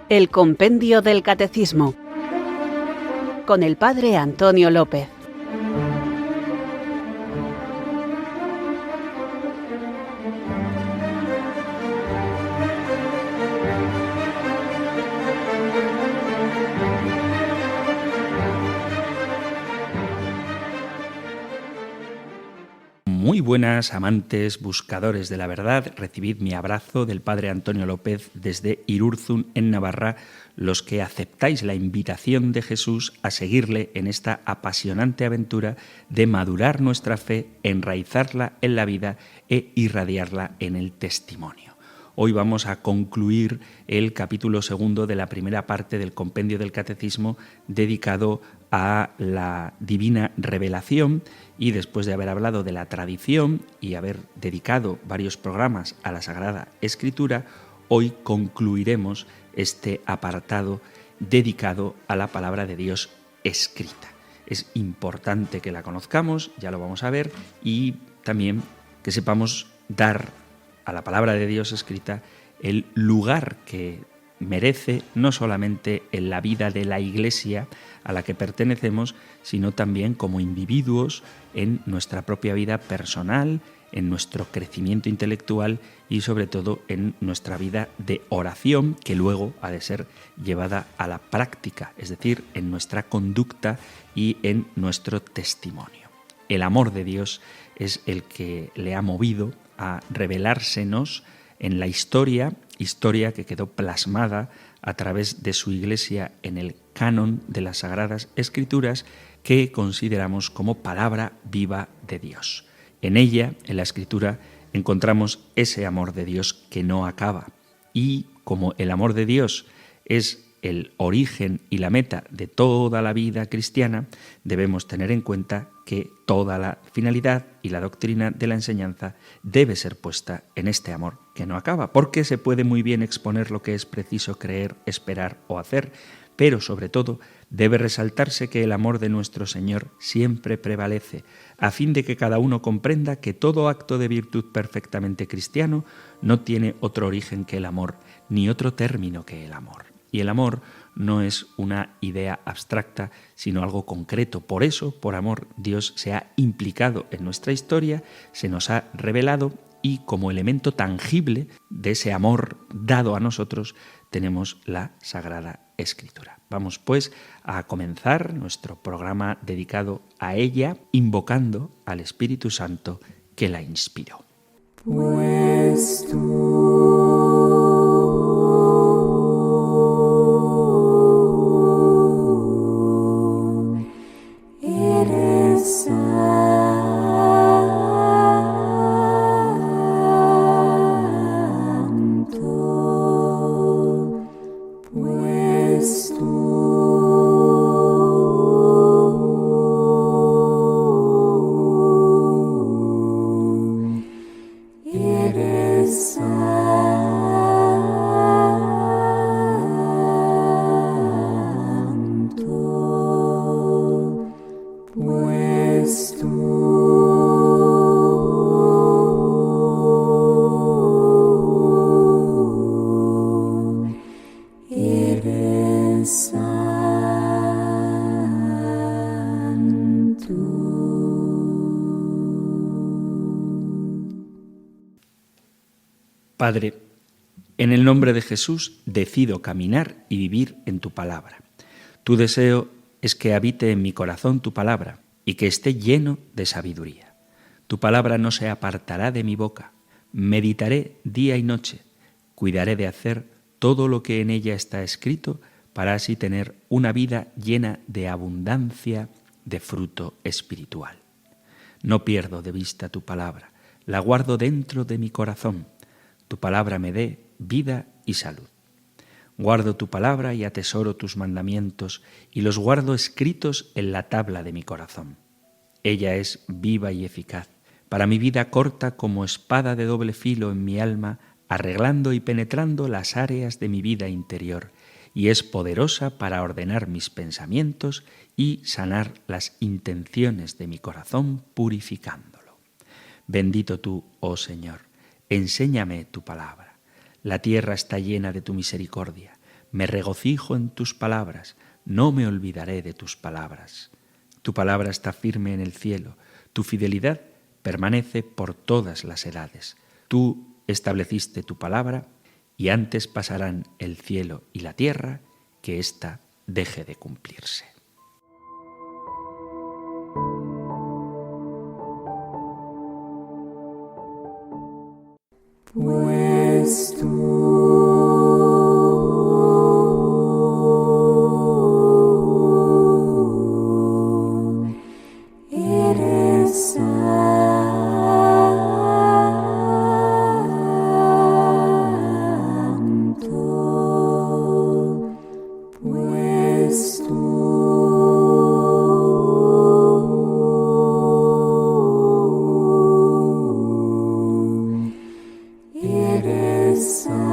El Compendio del Catecismo, con el Padre Antonio López. Muy buenas, amantes, buscadores de la verdad. Recibid mi abrazo del Padre Antonio López desde Irurzun, en Navarra, los que aceptáis la invitación de Jesús a seguirle en esta apasionante aventura de madurar nuestra fe, enraizarla en la vida e irradiarla en el testimonio. Hoy vamos a concluir el capítulo 2 de la primera parte del Compendio del Catecismo dedicado a la divina revelación, y después de haber hablado de la tradición y haber dedicado varios programas a la Sagrada Escritura, hoy concluiremos este apartado dedicado a la palabra de Dios escrita. Es importante que la conozcamos, ya lo vamos a ver, y también que sepamos dar a la palabra de Dios escrita el lugar que merece, no solamente en la vida de la Iglesia a la que pertenecemos, sino también como individuos en nuestra propia vida personal, en nuestro crecimiento intelectual y sobre todo en nuestra vida de oración, que luego ha de ser llevada a la práctica, es decir, en nuestra conducta y en nuestro testimonio. El amor de Dios es el que le ha movido a revelársenos en la historia que quedó plasmada a través de su Iglesia en el canon de las Sagradas Escrituras, que consideramos como palabra viva de Dios. En ella, en la Escritura, encontramos ese amor de Dios que no acaba. Y como el amor de Dios es el origen y la meta de toda la vida cristiana, debemos tener en cuenta que toda la finalidad y la doctrina de la enseñanza debe ser puesta en este amor que no acaba, porque se puede muy bien exponer lo que es preciso creer, esperar o hacer, pero sobre todo debe resaltarse que el amor de nuestro Señor siempre prevalece, a fin de que cada uno comprenda que todo acto de virtud perfectamente cristiano no tiene otro origen que el amor, ni otro término que el amor. Y el amor no es una idea abstracta, sino algo concreto. Por eso, por amor, Dios se ha implicado en nuestra historia, se nos ha revelado, y como elemento tangible de ese amor dado a nosotros, tenemos la Sagrada Escritura. Vamos pues a comenzar nuestro programa dedicado a ella, invocando al Espíritu Santo que la inspiró. Pues tú Padre, en el nombre de Jesús decido caminar y vivir en tu palabra. Tu deseo es que habite en mi corazón tu palabra y que esté lleno de sabiduría. Tu palabra no se apartará de mi boca. Meditaré día y noche. Cuidaré de hacer todo lo que en ella está escrito para así tener una vida llena de abundancia de fruto espiritual. No pierdo de vista tu palabra. La guardo dentro de mi corazón. Tu palabra me dé vida y salud. Guardo tu palabra y atesoro tus mandamientos y los guardo escritos en la tabla de mi corazón. Ella es viva y eficaz. Para mi vida corta como espada de doble filo en mi alma, arreglando y penetrando las áreas de mi vida interior, y es poderosa para ordenar mis pensamientos y sanar las intenciones de mi corazón, purificándolo. Bendito tú, oh Señor. Enséñame tu palabra. La tierra está llena de tu misericordia. me regocijo en tus palabras, no me olvidaré de tus palabras. Tu palabra está firme en el cielo, tu fidelidad permanece por todas las edades. Tú estableciste tu palabra y antes pasarán el cielo y la tierra que ésta deje de cumplirse. Pues tú eres santo, pues tú eres santo,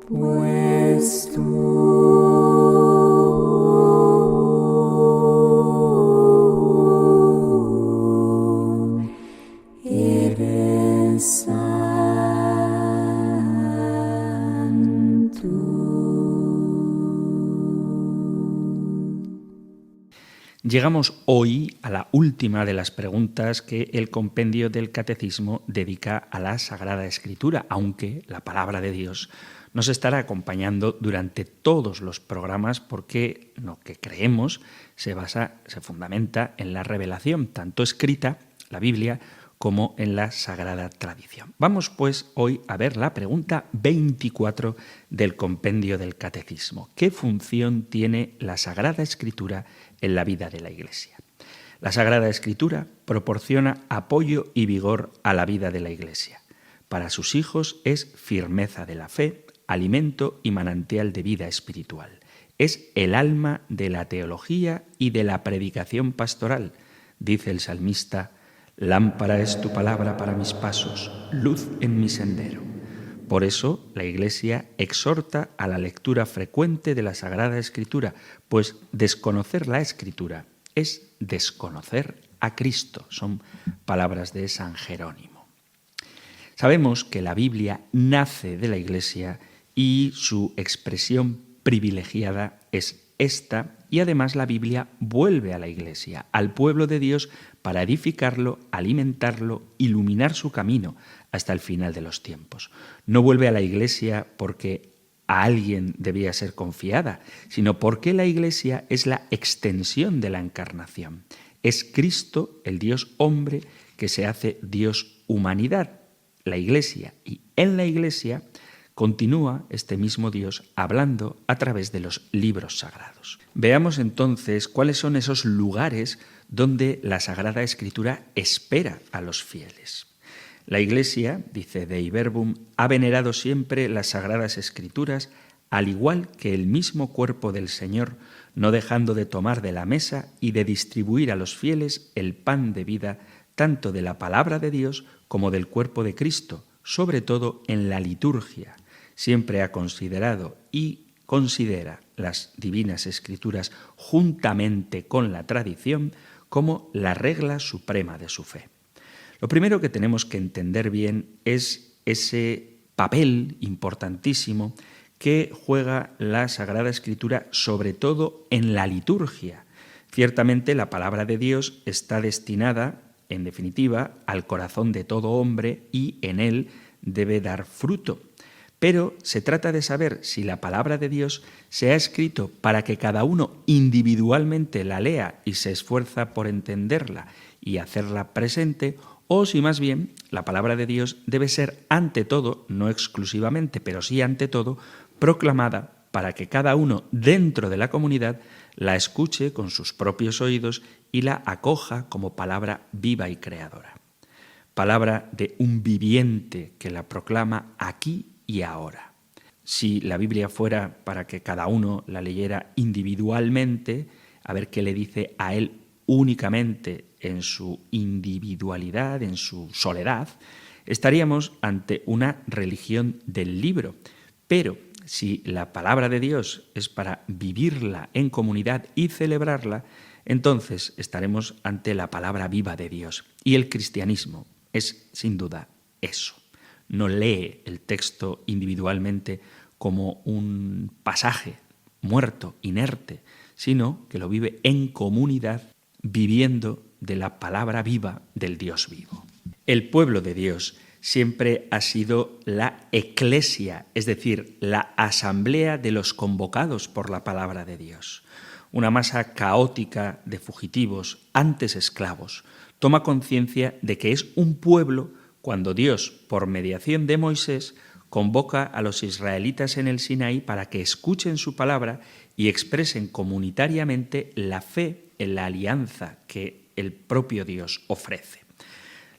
pues tú eres santo. Llegamos hoy a la última de las preguntas que el compendio del Catecismo dedica a la Sagrada Escritura, aunque la palabra de Dios nos estará acompañando durante todos los programas porque lo que creemos se fundamenta en la revelación, tanto escrita, la Biblia, como en la Sagrada Tradición. Vamos pues hoy a ver la pregunta 24 del compendio del Catecismo. ¿Qué función tiene la Sagrada Escritura en la vida de la Iglesia? La Sagrada Escritura proporciona apoyo y vigor a la vida de la Iglesia. Para sus hijos es firmeza de la fe, alimento y manantial de vida espiritual. Es el alma de la teología y de la predicación pastoral. Dice el salmista: lámpara es tu palabra para mis pasos, luz en mi sendero. Por eso la Iglesia exhorta a la lectura frecuente de la Sagrada Escritura, pues desconocer la Escritura es desconocer a Cristo. Son palabras de San Jerónimo. Sabemos que la Biblia nace de la Iglesia y su expresión privilegiada es esta, y además la Biblia vuelve a la Iglesia, al pueblo de Dios, para edificarlo, alimentarlo, iluminar su camino hasta el final de los tiempos. No vuelve a la Iglesia porque a alguien debía ser confiada, sino porque la Iglesia es la extensión de la encarnación. Es Cristo, el Dios hombre, que se hace Dios humanidad, la Iglesia, y en la Iglesia continúa este mismo Dios hablando a través de los libros sagrados. Veamos entonces cuáles son esos lugares donde la Sagrada Escritura espera a los fieles. La Iglesia, dice Dei Verbum, ha venerado siempre las Sagradas Escrituras, al igual que el mismo cuerpo del Señor, no dejando de tomar de la mesa y de distribuir a los fieles el pan de vida, tanto de la palabra de Dios como del cuerpo de Cristo, sobre todo en la liturgia. Siempre ha considerado y considera las divinas escrituras juntamente con la tradición como la regla suprema de su fe. Lo primero que tenemos que entender bien es ese papel importantísimo que juega la Sagrada Escritura, sobre todo en la liturgia. Ciertamente la palabra de Dios está destinada, en definitiva, al corazón de todo hombre y en él debe dar fruto. Pero se trata de saber si la palabra de Dios se ha escrito para que cada uno individualmente la lea y se esfuerza por entenderla y hacerla presente, o si más bien la palabra de Dios debe ser ante todo, no exclusivamente, pero sí ante todo, proclamada para que cada uno dentro de la comunidad la escuche con sus propios oídos y la acoja como palabra viva y creadora. Palabra de un viviente que la proclama aquí y ahora. Si la Biblia fuera para que cada uno la leyera individualmente, a ver qué le dice a él únicamente en su individualidad, en su soledad, estaríamos ante una religión del libro. Pero si la palabra de Dios es para vivirla en comunidad y celebrarla, entonces estaremos ante la palabra viva de Dios. Y el cristianismo es, sin duda, eso. No lee el texto individualmente como un pasaje muerto, inerte, sino que lo vive en comunidad, viviendo de la palabra viva del Dios vivo. El pueblo de Dios siempre ha sido la eclesia, es decir, la asamblea de los convocados por la palabra de Dios. Una masa caótica de fugitivos, antes esclavos, toma conciencia de que es un pueblo cuando Dios, por mediación de Moisés, convoca a los israelitas en el Sinaí para que escuchen su palabra y expresen comunitariamente la fe en la alianza que el propio Dios ofrece.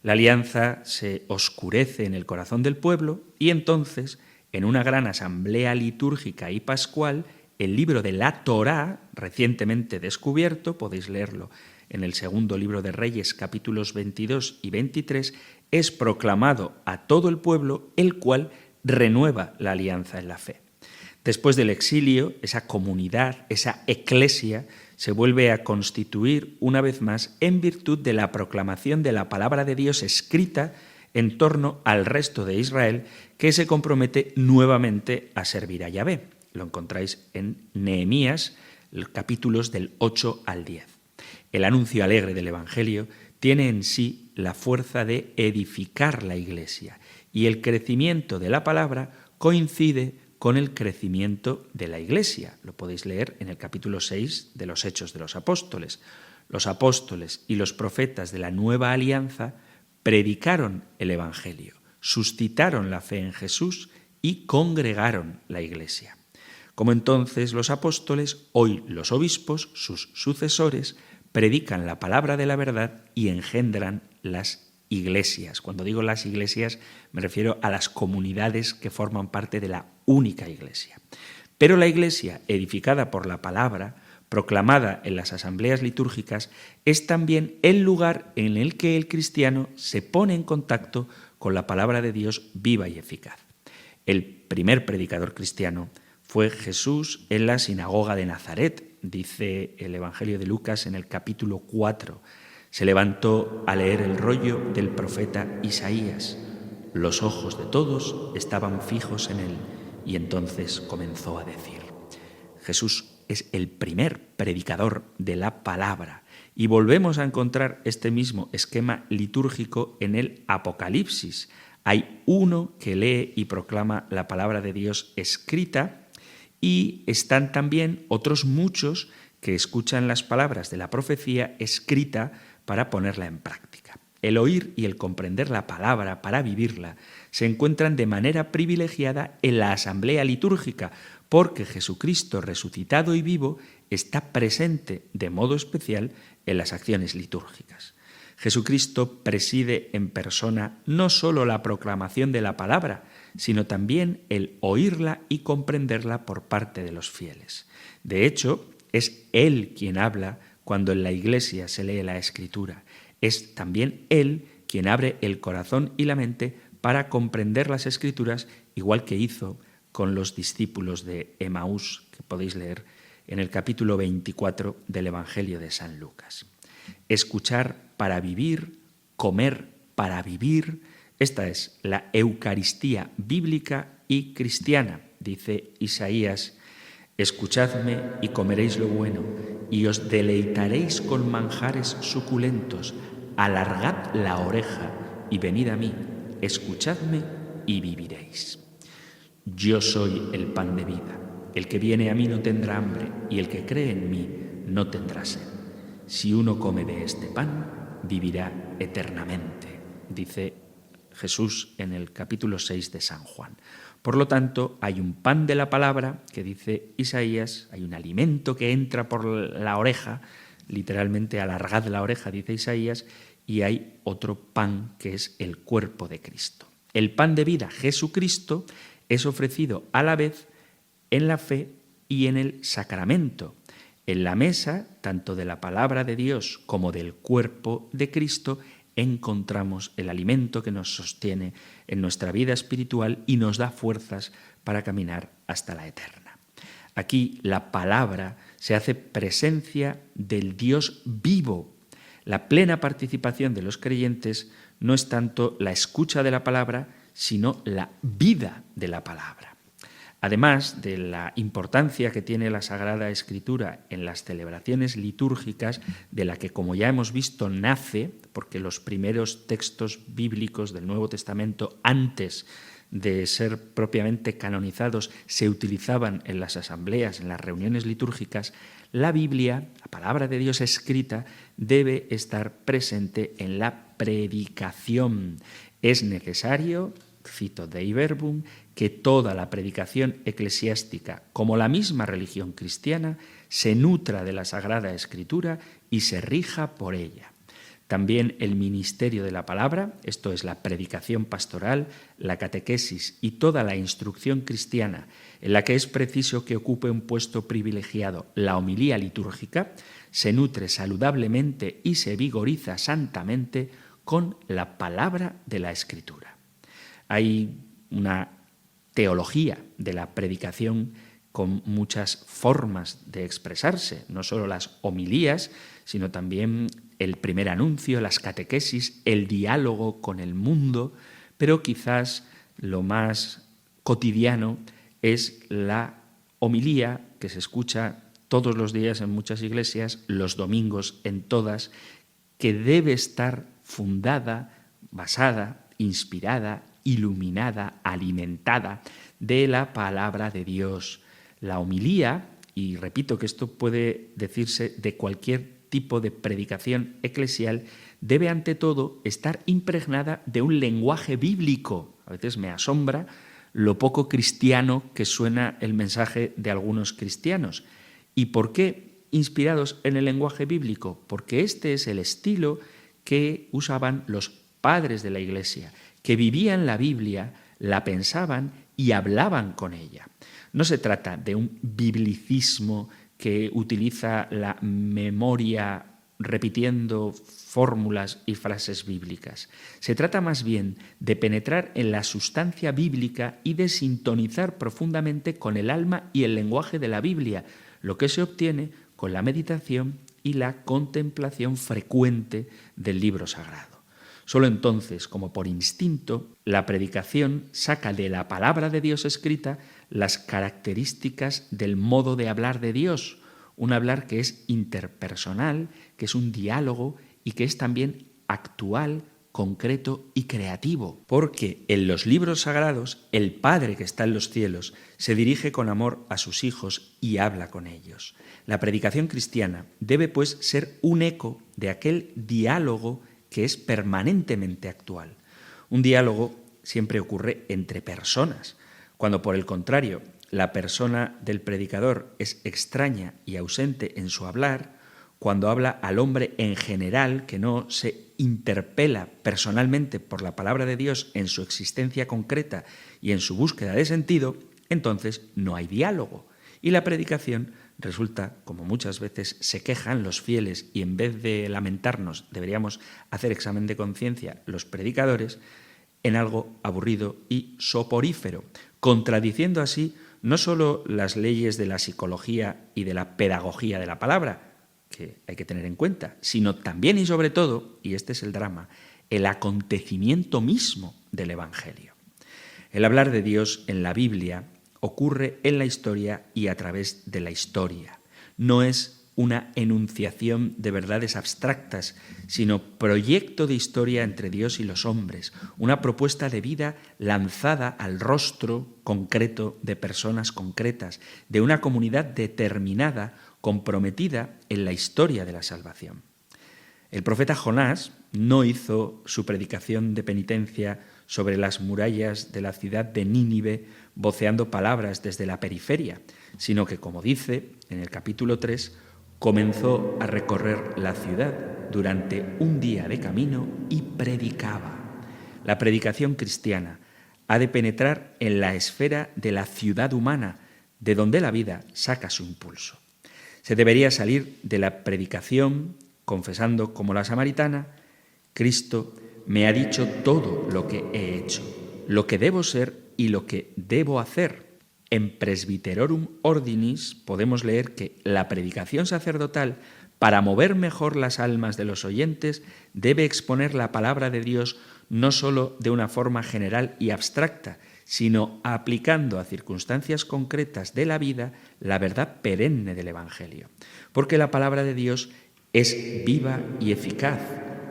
La alianza se oscurece en el corazón del pueblo y entonces, en una gran asamblea litúrgica y pascual, el libro de la Torá, recientemente descubierto, podéis leerlo en el segundo libro de Reyes, capítulos 22 y 23, es proclamado a todo el pueblo, el cual renueva la alianza en la fe. Después del exilio, esa comunidad, esa eclesia, se vuelve a constituir una vez más en virtud de la proclamación de la palabra de Dios escrita en torno al resto de Israel, que se compromete nuevamente a servir a Yahvé. Lo encontráis en Nehemías, capítulos del 8 al 10. El anuncio alegre del Evangelio tiene en sí la fuerza de edificar la Iglesia y el crecimiento de la palabra coincide con el crecimiento de la Iglesia. Lo podéis leer en el capítulo 6 de los Hechos de los Apóstoles. Los apóstoles y los profetas de la nueva alianza predicaron el Evangelio, suscitaron la fe en Jesús y congregaron la Iglesia. Como entonces los apóstoles, hoy los obispos, sus sucesores, predican la palabra de la verdad y engendran las iglesias. Cuando digo las iglesias me refiero a las comunidades que forman parte de la única iglesia. Pero la iglesia, edificada por la palabra, proclamada en las asambleas litúrgicas, es también el lugar en el que el cristiano se pone en contacto con la palabra de Dios viva y eficaz. El primer predicador cristiano fue Jesús en la sinagoga de Nazaret, dice el Evangelio de Lucas en el capítulo 4. Se levantó a leer el rollo del profeta Isaías. Los ojos de todos estaban fijos en él y entonces comenzó a decir. Jesús es el primer predicador de la palabra y volvemos a encontrar este mismo esquema litúrgico en el Apocalipsis. Hay uno que lee y proclama la palabra de Dios escrita y están también otros muchos que escuchan las palabras de la profecía escrita para ponerla en práctica. El oír y el comprender la palabra para vivirla se encuentran de manera privilegiada en la asamblea litúrgica, porque Jesucristo resucitado y vivo está presente de modo especial en las acciones litúrgicas. Jesucristo preside en persona no solo la proclamación de la palabra, sino también el oírla y comprenderla por parte de los fieles. De hecho, es Él quien habla cuando en la Iglesia se lee la Escritura. Es también Él quien abre el corazón y la mente para comprender las Escrituras, igual que hizo con los discípulos de Emaús, que podéis leer en el capítulo 24 del Evangelio de San Lucas. Escuchar para vivir, comer para vivir, esta es la Eucaristía bíblica y cristiana, dice Isaías. Escuchadme y comeréis lo bueno, y os deleitaréis con manjares suculentos. Alargad la oreja y venid a mí, escuchadme y viviréis. Yo soy el pan de vida. El que viene a mí no tendrá hambre, y el que cree en mí no tendrá sed. Si uno come de este pan, vivirá eternamente, dice Jesús en el capítulo 6 de San Juan. Por lo tanto, hay un pan de la palabra, que dice Isaías, hay un alimento que entra por la oreja, literalmente alargad la oreja, dice Isaías, y hay otro pan que es el cuerpo de Cristo. El pan de vida, Jesucristo, es ofrecido a la vez en la fe y en el sacramento. En la mesa, tanto de la palabra de Dios como del cuerpo de Cristo, encontramos el alimento que nos sostiene en nuestra vida espiritual y nos da fuerzas para caminar hasta la eterna. Aquí la palabra se hace presencia del Dios vivo. La plena participación de los creyentes no es tanto la escucha de la palabra, sino la vida de la palabra. Además de la importancia que tiene la Sagrada Escritura en las celebraciones litúrgicas, de la que, como ya hemos visto, nace, porque los primeros textos bíblicos del Nuevo Testamento, antes de ser propiamente canonizados, se utilizaban en las asambleas, en las reuniones litúrgicas, la Biblia, la palabra de Dios escrita, debe estar presente en la predicación. Es necesario, cito Dei Verbum, que toda la predicación eclesiástica, como la misma religión cristiana, se nutra de la Sagrada Escritura y se rija por ella. También el ministerio de la palabra, esto es la predicación pastoral, la catequesis y toda la instrucción cristiana, en la que es preciso que ocupe un puesto privilegiado la homilía litúrgica, se nutre saludablemente y se vigoriza santamente con la palabra de la Escritura. Hay una teología de la predicación con muchas formas de expresarse, no solo las homilías, sino también el primer anuncio, las catequesis, el diálogo con el mundo, pero quizás lo más cotidiano es la homilía que se escucha todos los días en muchas iglesias, los domingos en todas, que debe estar fundada, basada, inspirada, iluminada, alimentada de la palabra de Dios. La homilía, y repito que esto puede decirse de cualquier tipo de predicación eclesial, debe ante todo estar impregnada de un lenguaje bíblico. A veces me asombra lo poco cristiano que suena el mensaje de algunos cristianos. ¿Y por qué inspirados en el lenguaje bíblico? Porque este es el estilo que usaban los padres de la Iglesia, que vivían la Biblia, la pensaban y hablaban con ella. No se trata de un biblicismo que utiliza la memoria repitiendo fórmulas y frases bíblicas. Se trata más bien de penetrar en la sustancia bíblica y de sintonizar profundamente con el alma y el lenguaje de la Biblia, lo que se obtiene con la meditación y la contemplación frecuente del libro sagrado. Solo entonces, como por instinto, la predicación saca de la palabra de Dios escrita las características del modo de hablar de Dios, un hablar que es interpersonal, que es un diálogo y que es también actual, concreto y creativo. Porque en los libros sagrados, el Padre que está en los cielos se dirige con amor a sus hijos y habla con ellos. La predicación cristiana debe, pues, ser un eco de aquel diálogo que es permanentemente actual. Un diálogo siempre ocurre entre personas. Cuando, por el contrario, la persona del predicador es extraña y ausente en su hablar, cuando habla al hombre en general, que no se interpela personalmente por la palabra de Dios en su existencia concreta y en su búsqueda de sentido, entonces no hay diálogo. Y la predicación resulta, como muchas veces se quejan los fieles y en vez de lamentarnos deberíamos hacer examen de conciencia los predicadores, en algo aburrido y soporífero, contradiciendo así no solo las leyes de la psicología y de la pedagogía de la palabra, que hay que tener en cuenta, sino también y sobre todo, y este es el drama, el acontecimiento mismo del Evangelio. El hablar de Dios en la Biblia ocurre en la historia y a través de la historia. No es una enunciación de verdades abstractas, sino proyecto de historia entre Dios y los hombres, una propuesta de vida lanzada al rostro concreto de personas concretas, de una comunidad determinada, comprometida en la historia de la salvación. El profeta Jonás no hizo su predicación de penitencia sobre las murallas de la ciudad de Nínive voceando palabras desde la periferia, sino que, como dice en el capítulo 3, comenzó a recorrer la ciudad durante un día de camino y predicaba. La predicación cristiana ha de penetrar en la esfera de la ciudad humana, de donde la vida saca su impulso. Se debería salir de la predicación confesando como la samaritana: Cristo me ha dicho todo lo que he hecho, lo que debo ser y lo que debo hacer. En Presbyterorum Ordinis podemos leer que la predicación sacerdotal, para mover mejor las almas de los oyentes, debe exponer la palabra de Dios no sólo de una forma general y abstracta, sino aplicando a circunstancias concretas de la vida la verdad perenne del Evangelio. Porque la palabra de Dios es viva y eficaz,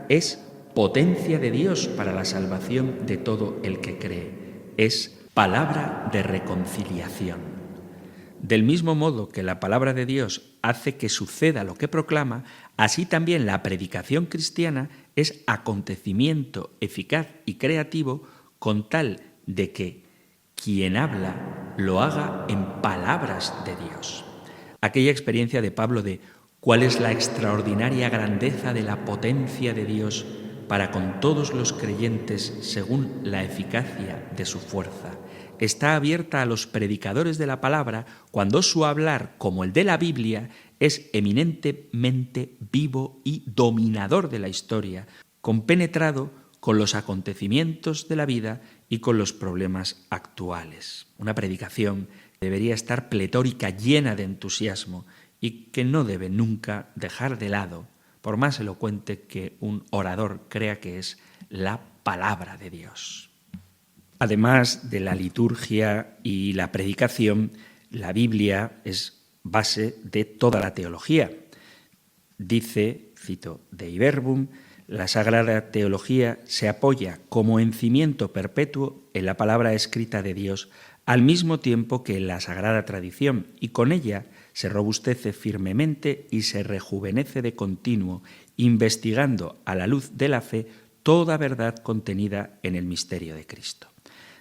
es potencia de Dios para la salvación de todo el que cree, es palabra de reconciliación. Del mismo modo que la palabra de Dios hace que suceda lo que proclama, así también la predicación cristiana es acontecimiento eficaz y creativo con tal de que quien habla lo haga en palabras de Dios. Aquella experiencia de Pablo de cuál es la extraordinaria grandeza de la potencia de Dios para con todos los creyentes según la eficacia de su fuerza, está abierta a los predicadores de la palabra cuando su hablar, como el de la Biblia, es eminentemente vivo y dominador de la historia, compenetrado con los acontecimientos de la vida y con los problemas actuales. Una predicación debería estar pletórica, llena de entusiasmo y que no debe nunca dejar de lado, por más elocuente que un orador crea que es, la palabra de Dios. Además de la liturgia y la predicación, la Biblia es base de toda la teología. Dice, cito Dei Verbum, la Sagrada Teología se apoya como en cimiento perpetuo en la palabra escrita de Dios, al mismo tiempo que en la Sagrada Tradición, y con ella se robustece firmemente y se rejuvenece de continuo, investigando a la luz de la fe toda verdad contenida en el misterio de Cristo.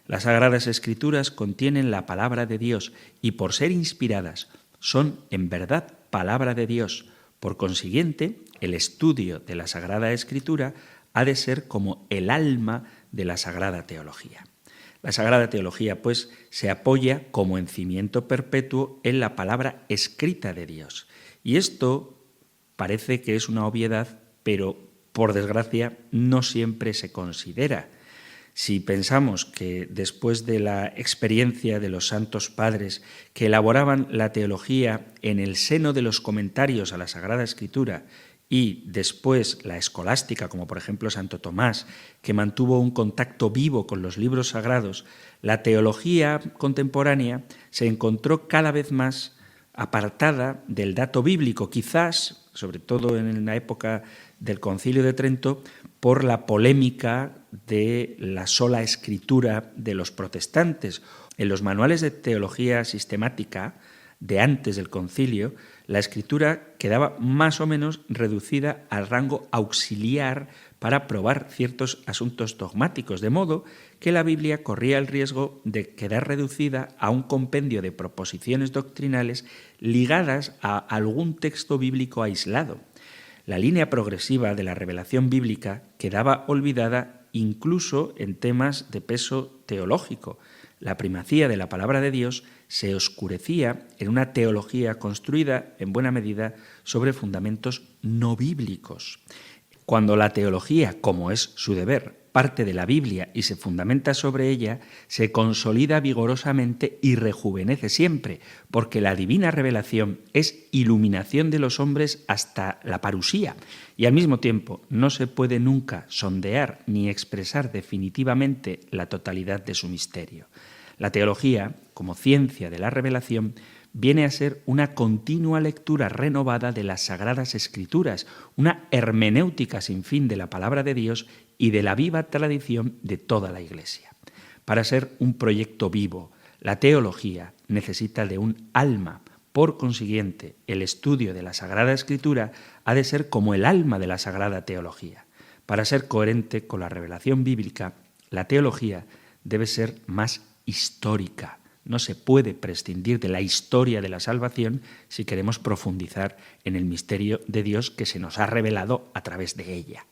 Las Sagradas Escrituras contienen la palabra de Dios y, por ser inspiradas, son en verdad palabra de Dios. Por consiguiente, el estudio de la Sagrada Escritura ha de ser como el alma de la Sagrada Teología. La Sagrada Teología, pues, se apoya como en cimiento perpetuo en la palabra escrita de Dios. Y esto parece que es una obviedad, pero, por desgracia, no siempre se considera. Si pensamos que después de la experiencia de los santos padres que elaboraban la teología en el seno de los comentarios a la Sagrada Escritura y después la escolástica, como por ejemplo Santo Tomás, que mantuvo un contacto vivo con los libros sagrados, la teología contemporánea se encontró cada vez más apartada del dato bíblico, quizás, sobre todo en la época del Concilio de Trento, por la polémica de la sola escritura de los protestantes. En los manuales de teología sistemática de antes del concilio, la escritura quedaba más o menos reducida al rango auxiliar para probar ciertos asuntos dogmáticos, de modo que la Biblia corría el riesgo de quedar reducida a un compendio de proposiciones doctrinales ligadas a algún texto bíblico aislado. La línea progresiva de la revelación bíblica quedaba olvidada incluso en temas de peso teológico. La primacía de la palabra de Dios se oscurecía en una teología construida en buena medida sobre fundamentos no bíblicos. Cuando la teología, como es su deber, parte de la Biblia y se fundamenta sobre ella, se consolida vigorosamente y rejuvenece siempre, porque la divina revelación es iluminación de los hombres hasta la parusía, y al mismo tiempo no se puede nunca sondear ni expresar definitivamente la totalidad de su misterio. La teología, como ciencia de la revelación, viene a ser una continua lectura renovada de las Sagradas Escrituras, una hermenéutica sin fin de la palabra de Dios y de la viva tradición de toda la Iglesia. Para ser un proyecto vivo, la teología necesita de un alma. Por consiguiente, el estudio de la Sagrada Escritura ha de ser como el alma de la Sagrada Teología. Para ser coherente con la revelación bíblica, la teología debe ser más histórica. No se puede prescindir de la historia de la salvación si queremos profundizar en el misterio de Dios que se nos ha revelado a través de ella.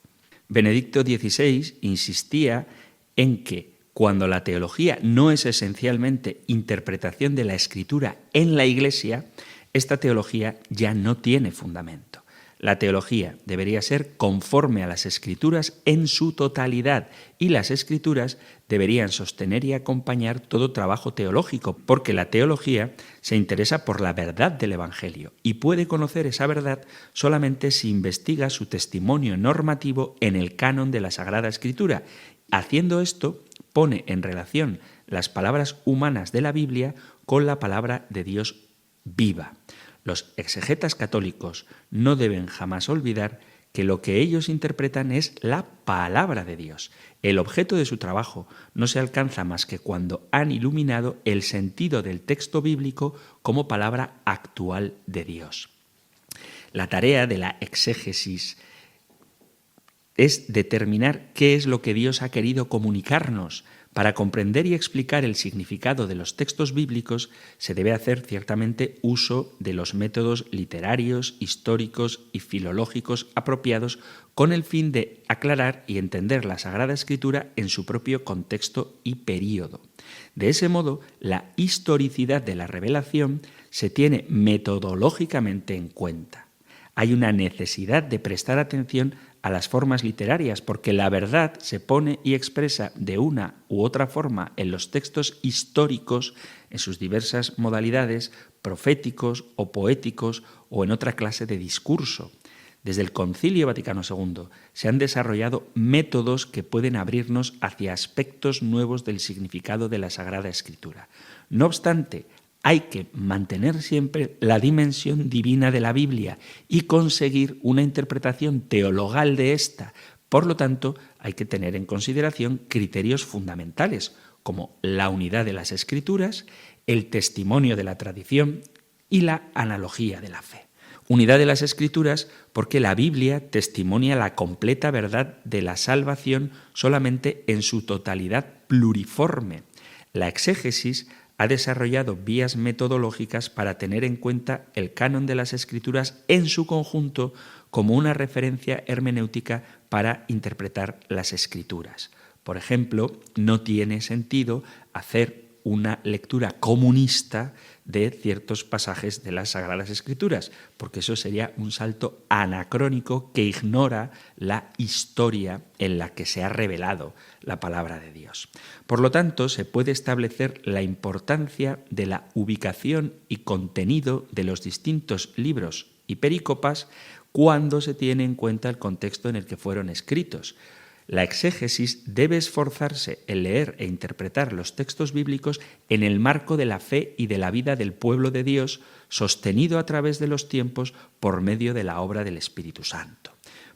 Benedicto XVI insistía en que cuando la teología no es esencialmente interpretación de la Escritura en la Iglesia, esta teología ya no tiene fundamento. La teología debería ser conforme a las Escrituras en su totalidad y las Escrituras deberían sostener y acompañar todo trabajo teológico, porque la teología se interesa por la verdad del Evangelio y puede conocer esa verdad solamente si investiga su testimonio normativo en el canon de la Sagrada Escritura. Haciendo esto, pone en relación las palabras humanas de la Biblia con la palabra de Dios viva. Los exegetas católicos no deben jamás olvidar que lo que ellos interpretan es la palabra de Dios. El objeto de su trabajo no se alcanza más que cuando han iluminado el sentido del texto bíblico como palabra actual de Dios. La tarea de la exégesis es determinar qué es lo que Dios ha querido comunicarnos. Para comprender y explicar el significado de los textos bíblicos se debe hacer ciertamente uso de los métodos literarios, históricos y filológicos apropiados con el fin de aclarar y entender la Sagrada Escritura en su propio contexto y período. De ese modo, la historicidad de la revelación se tiene metodológicamente en cuenta. Hay una necesidad de prestar atención a las formas literarias, porque la verdad se pone y expresa de una u otra forma en los textos históricos, en sus diversas modalidades, proféticos o poéticos o en otra clase de discurso. Desde el Concilio Vaticano II se han desarrollado métodos que pueden abrirnos hacia aspectos nuevos del significado de la Sagrada Escritura. No obstante, hay que mantener siempre la dimensión divina de la Biblia y conseguir una interpretación teologal de esta. Por lo tanto, hay que tener en consideración criterios fundamentales, como la unidad de las Escrituras, el testimonio de la tradición y la analogía de la fe. Unidad de las Escrituras porque la Biblia testimonia la completa verdad de la salvación solamente en su totalidad pluriforme. La exégesis ha desarrollado vías metodológicas para tener en cuenta el canon de las Escrituras en su conjunto como una referencia hermenéutica para interpretar las Escrituras. Por ejemplo, no tiene sentido hacer una lectura comunista de ciertos pasajes de las Sagradas Escrituras, porque eso sería un salto anacrónico que ignora la historia en la que se ha revelado la palabra de Dios. Por lo tanto, se puede establecer la importancia de la ubicación y contenido de los distintos libros y perícopas cuando se tiene en cuenta el contexto en el que fueron escritos. La exégesis debe esforzarse en leer e interpretar los textos bíblicos en el marco de la fe y de la vida del pueblo de Dios, sostenido a través de los tiempos por medio de la obra del Espíritu Santo.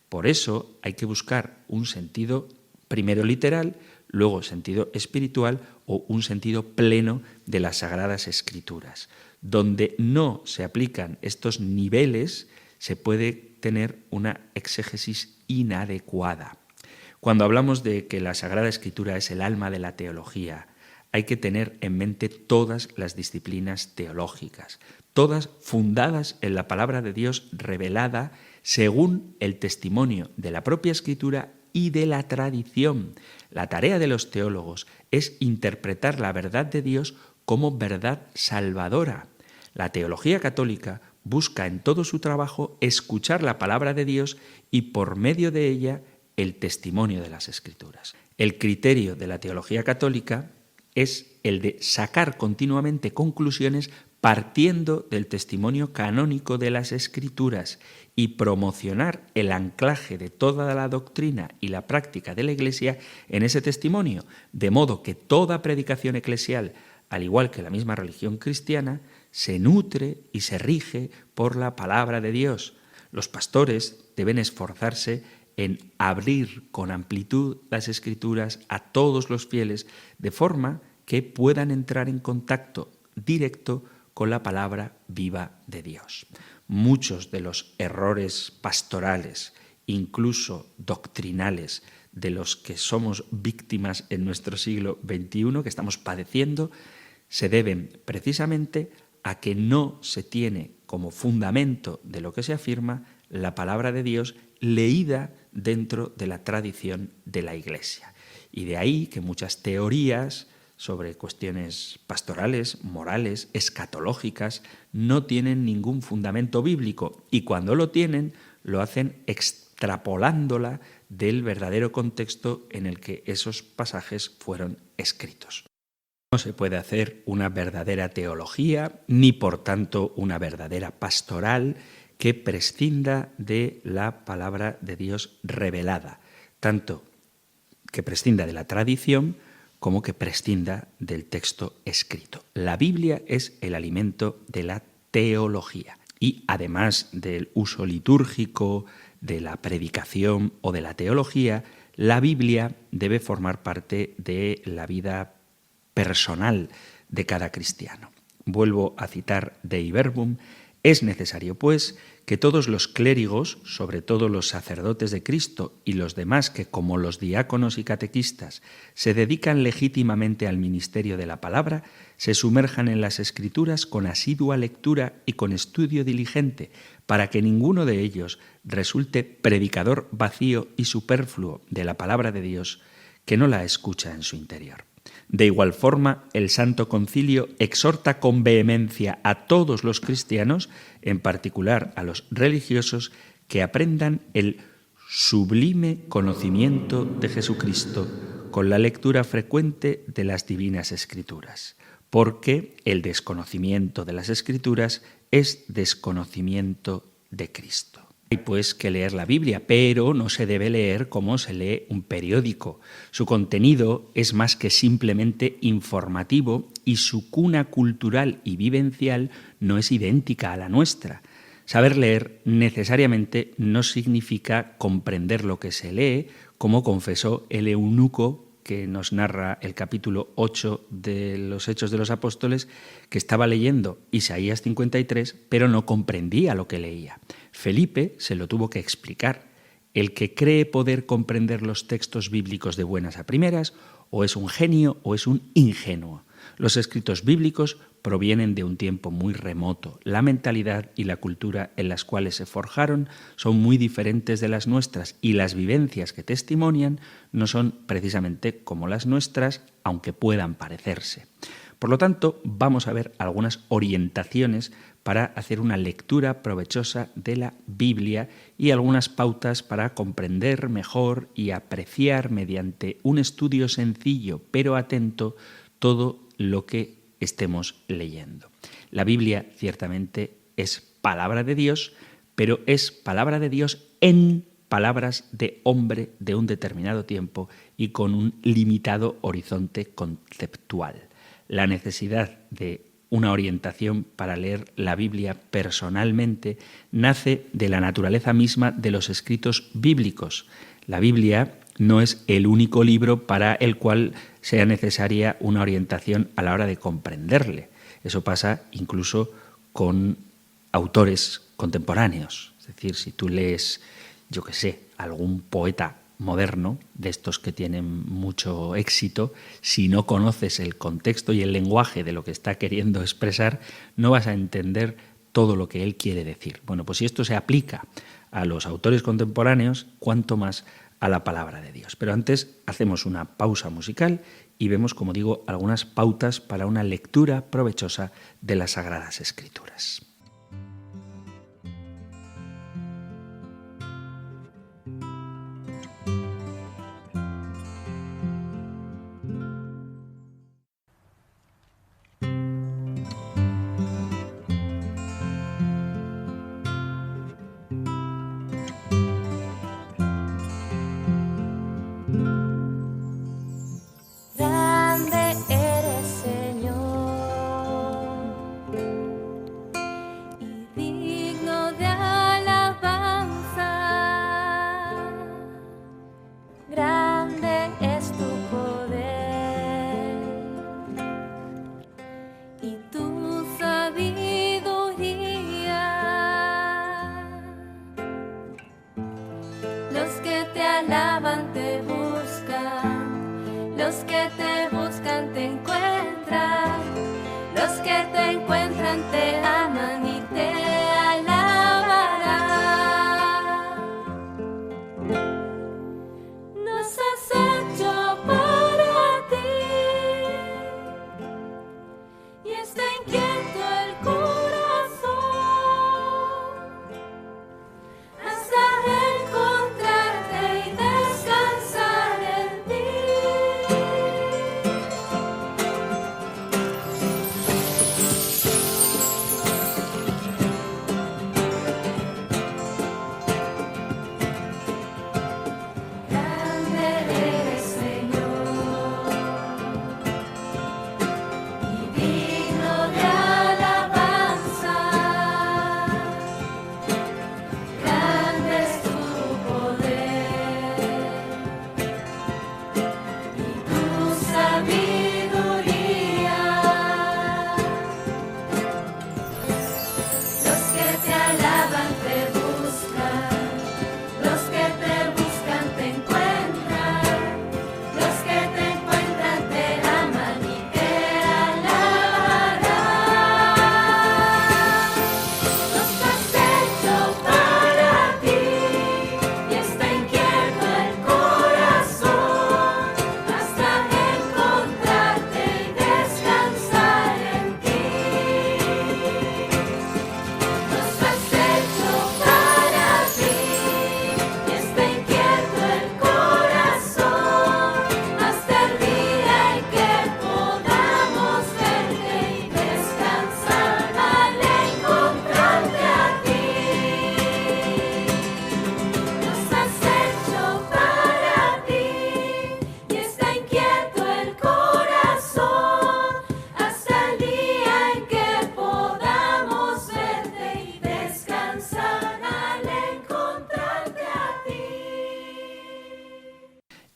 Por eso hay que buscar un sentido primero literal, luego sentido espiritual o un sentido pleno de las Sagradas Escrituras. Donde no se aplican estos niveles, se puede tener una exégesis inadecuada. Cuando hablamos de que la Sagrada Escritura es el alma de la teología, hay que tener en mente todas las disciplinas teológicas, todas fundadas en la palabra de Dios revelada según el testimonio de la propia Escritura y de la tradición. La tarea de los teólogos es interpretar la verdad de Dios como verdad salvadora. La teología católica busca en todo su trabajo escuchar la palabra de Dios y por medio de ella el testimonio de las Escrituras. El criterio de la teología católica es el de sacar continuamente conclusiones partiendo del testimonio canónico de las Escrituras y promocionar el anclaje de toda la doctrina y la práctica de la Iglesia en ese testimonio, de modo que toda predicación eclesial, al igual que la misma religión cristiana, se nutre y se rige por la palabra de Dios. Los pastores deben esforzarse en abrir con amplitud las Escrituras a todos los fieles, de forma que puedan entrar en contacto directo con la palabra viva de Dios. Muchos de los errores pastorales, incluso doctrinales, de los que somos víctimas en nuestro siglo XXI, que estamos padeciendo, se deben precisamente a que no se tiene como fundamento de lo que se afirma la palabra de Dios leída dentro de la tradición de la Iglesia. Y de ahí que muchas teorías sobre cuestiones pastorales, morales, escatológicas, no tienen ningún fundamento bíblico y cuando lo tienen lo hacen extrapolándola del verdadero contexto en el que esos pasajes fueron escritos. No se puede hacer una verdadera teología, ni por tanto una verdadera pastoral que prescinda de la palabra de Dios revelada, tanto que prescinda de la tradición como que prescinda del texto escrito. La Biblia es el alimento de la teología y además del uso litúrgico, de la predicación o de la teología, la Biblia debe formar parte de la vida personal de cada cristiano. Vuelvo a citar Dei Verbum: es necesario, pues, que todos los clérigos, sobre todo los sacerdotes de Cristo y los demás que, como los diáconos y catequistas, se dedican legítimamente al ministerio de la palabra, se sumerjan en las Escrituras con asidua lectura y con estudio diligente, para que ninguno de ellos resulte predicador vacío y superfluo de la palabra de Dios, que no la escucha en su interior. De igual forma, el Santo Concilio exhorta con vehemencia a todos los cristianos, en particular a los religiosos, que aprendan el sublime conocimiento de Jesucristo con la lectura frecuente de las divinas Escrituras, porque el desconocimiento de las Escrituras es desconocimiento de Cristo. Hay pues que leer la Biblia, pero no se debe leer como se lee un periódico. Su contenido es más que simplemente informativo y su cuna cultural y vivencial no es idéntica a la nuestra. Saber leer necesariamente no significa comprender lo que se lee, como confesó el eunuco que nos narra el capítulo 8 de los Hechos de los Apóstoles, que estaba leyendo Isaías 53, pero no comprendía lo que leía. Felipe se lo tuvo que explicar. El que cree poder comprender los textos bíblicos de buenas a primeras, o es un genio o es un ingenuo. Los escritos bíblicos provienen de un tiempo muy remoto. La mentalidad y la cultura en las cuales se forjaron son muy diferentes de las nuestras y las vivencias que testimonian no son precisamente como las nuestras, aunque puedan parecerse. Por lo tanto, vamos a ver algunas orientaciones para hacer una lectura provechosa de la Biblia y algunas pautas para comprender mejor y apreciar mediante un estudio sencillo pero atento todo lo que estemos leyendo. La Biblia ciertamente es palabra de Dios, pero es palabra de Dios en palabras de hombre de un determinado tiempo y con un limitado horizonte conceptual. La necesidad de una orientación para leer la Biblia personalmente nace de la naturaleza misma de los escritos bíblicos. La Biblia no es el único libro para el cual sea necesaria una orientación a la hora de comprenderle. Eso pasa incluso con autores contemporáneos. Es decir, si tú lees, yo qué sé, algún poeta moderno, de estos que tienen mucho éxito, si no conoces el contexto y el lenguaje de lo que está queriendo expresar, no vas a entender todo lo que él quiere decir. Bueno, pues si esto se aplica a los autores contemporáneos, cuánto más a la palabra de Dios. Pero antes hacemos una pausa musical y vemos, como digo, algunas pautas para una lectura provechosa de las Sagradas Escrituras.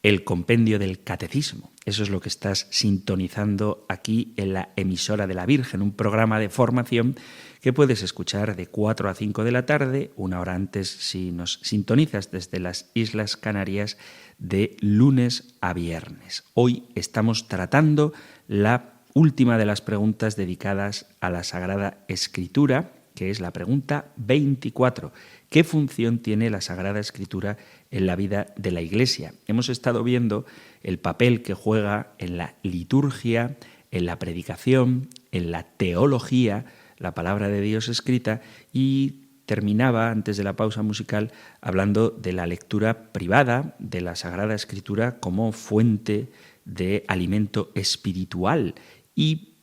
el compendio del Catecismo. Eso es lo que estás sintonizando aquí en la emisora de la Virgen, un programa de formación que puedes escuchar de 4 a 5 de la tarde, una hora antes si nos sintonizas desde las Islas Canarias, de lunes a viernes. Hoy estamos tratando la última de las preguntas dedicadas a la Sagrada Escritura, que es la pregunta 24. ¿Qué función tiene la Sagrada Escritura en la vida de la Iglesia? Hemos estado viendo el papel que juega en la liturgia, en la predicación, en la teología, la palabra de Dios escrita, y terminaba, antes de la pausa musical, hablando de la lectura privada de la Sagrada Escritura como fuente de alimento espiritual. Y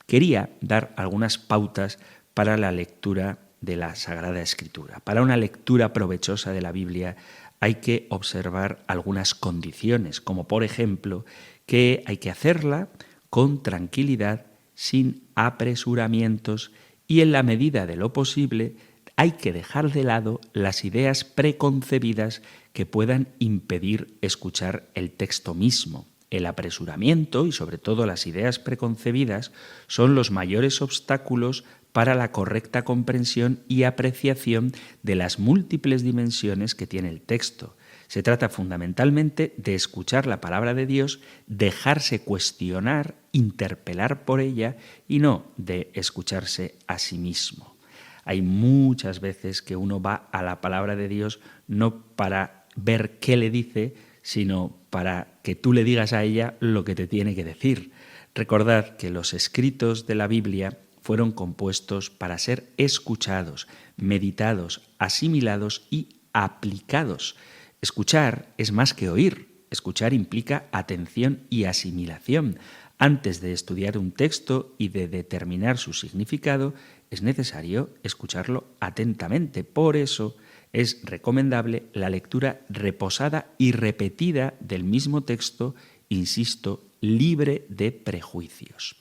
quería dar algunas pautas para la lectura de la Sagrada Escritura. Para una lectura provechosa de la Biblia hay que observar algunas condiciones, como por ejemplo que hay que hacerla con tranquilidad, sin apresuramientos, y en la medida de lo posible hay que dejar de lado las ideas preconcebidas que puedan impedir escuchar el texto mismo. El apresuramiento y sobre todo las ideas preconcebidas son los mayores obstáculos para la correcta comprensión y apreciación de las múltiples dimensiones que tiene el texto. Se trata fundamentalmente de escuchar la palabra de Dios, dejarse cuestionar, interpelar por ella y no de escucharse a sí mismo. Hay muchas veces que uno va a la palabra de Dios no para ver qué le dice, sino para que tú le digas a ella lo que te tiene que decir. Recordad que los escritos de la Biblia fueron compuestos para ser escuchados, meditados, asimilados y aplicados. Escuchar es más que oír. Escuchar implica atención y asimilación. Antes de estudiar un texto y de determinar su significado, es necesario escucharlo atentamente. Por eso es recomendable la lectura reposada y repetida del mismo texto, insisto, libre de prejuicios.